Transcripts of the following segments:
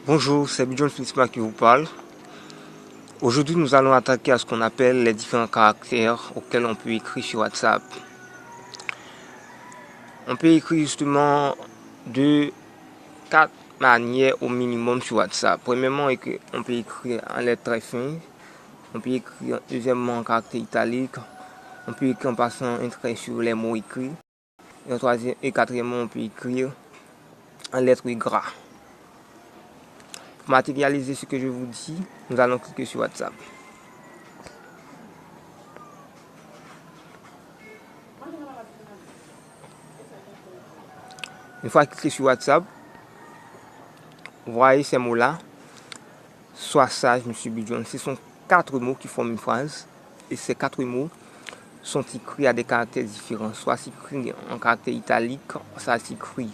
Bonjour, c'est Bidjon Smith qui vous parle. Aujourd'hui, nous allons attaquer à ce qu'on appelle les différents caractères auxquels on peut écrire sur WhatsApp. On peut écrire justement de 4 manières au minimum sur WhatsApp. Premièrement, on peut écrire en lettres très fines. On peut écrire deuxièmement en caractère italique. On peut écrire en passant un trait sur les mots écrits. Et quatrièmement, on peut écrire en lettres gras. Pour matérialiser ce que je vous dis, nous allons cliquer sur WhatsApp. Une fois cliqué sur WhatsApp, vous voyez ces mots-là. Sois sage, Monsieur Bidjon. Ce sont 4 mots qui forment une phrase. Et ces 4 mots sont écrits à des caractères différents. Soit s'écrit en caractère italique, ça s'écrit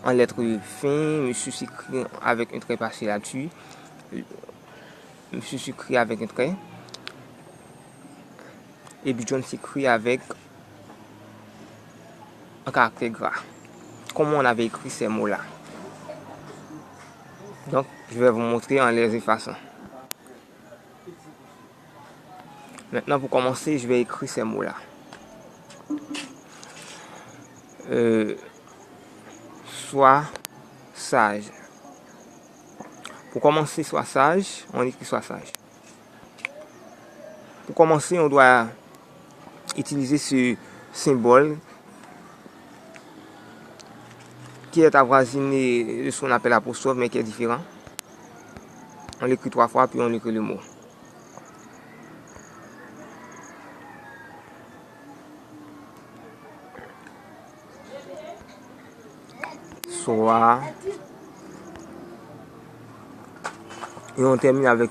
en lettres fines. Monsieur s'écrit avec un trait passé là-dessus. Monsieur s'écrit avec un trait. Et Bidjon s'écrit avec un caractère gras. Comment on avait écrit ces mots-là. Donc, je vais vous montrer en les effaçant. Maintenant, pour commencer, je vais écrire ces mots-là. Sois sage. Pour commencer, sois sage, on écrit sois sage. Pour commencer, on doit utiliser ce symbole qui est avoisiné de ce qu'on appelle apostrophe, mais qui est différent. On l'écrit 3 fois, puis on écrit le mot. Soit. Et on termine avec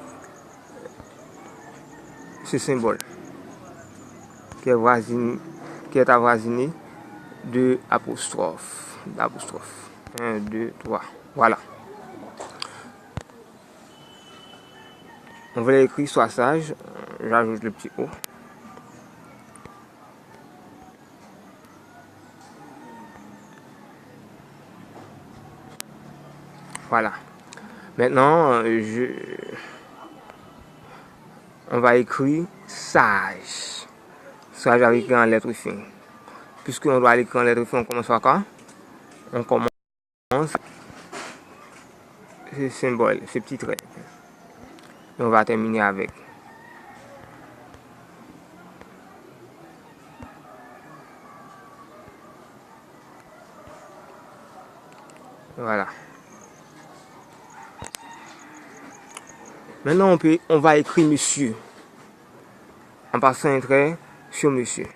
ce symbole qui est avoisiné de apostrophe. 1, 2, 3. Voilà. On va écrire sois sage. J'ajoute le petit O. Voilà. Maintenant, on va écrire sage. Sage avec en lettres fines. Puisqu'on doit écrire en lettres fines, on commence par quoi? On commence ce symbole, ce petit trait. Et on va terminer avec. Voilà. Maintenant, on va écrire monsieur. En passant un trait sur monsieur.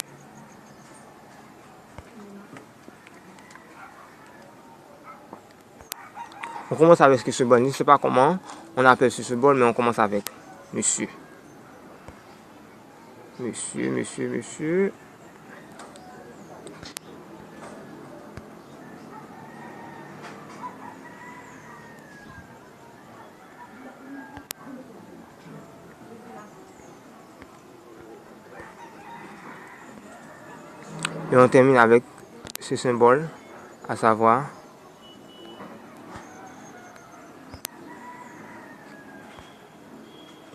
On commence avec ce symbole. Je ne sais pas comment on appelle ce symbole, mais on commence avec monsieur. Monsieur. Et on termine avec ce symbole, à savoir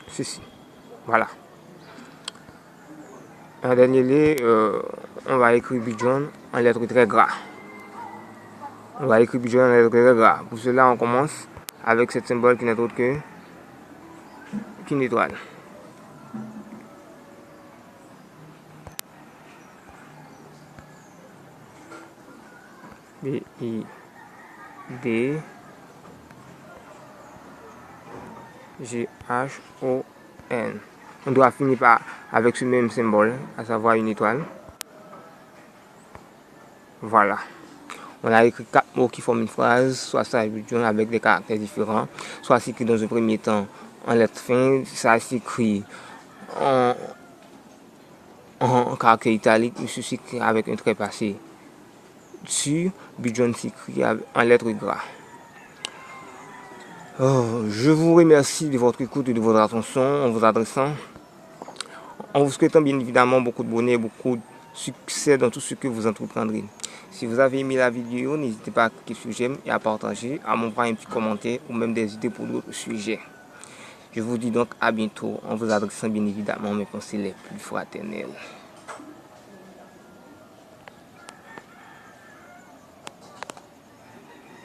ceci. Voilà. En dernier lieu, on va écrire Bidjon en lettres très gras. Pour cela, on commence avec ce symbole qui n'est autre qu'une étoile. B-I-D-G-H-O-N. On doit finir avec ce même symbole, à savoir une étoile. Voilà. On a écrit 4 mots qui forment une phrase, soit ça avec des caractères différents, soit c'est écrit dans un premier temps en lettres fines, ça s'écrit en caractère italique, monsieur s'écrit avec un trait passé dessus, Bidjon s'écrit en lettres gras. Je vous remercie de votre écoute et de votre attention en vous adressant, en vous souhaitant bien évidemment beaucoup de bonheur, beaucoup de succès dans tout ce que vous entreprendrez. Si vous avez aimé la vidéo, n'hésitez pas à cliquer sur j'aime et à partager, à m'envoyer un petit commentaire ou même des idées pour d'autres sujets. Je vous dis donc à bientôt en vous adressant bien évidemment mes conseils les plus fraternels.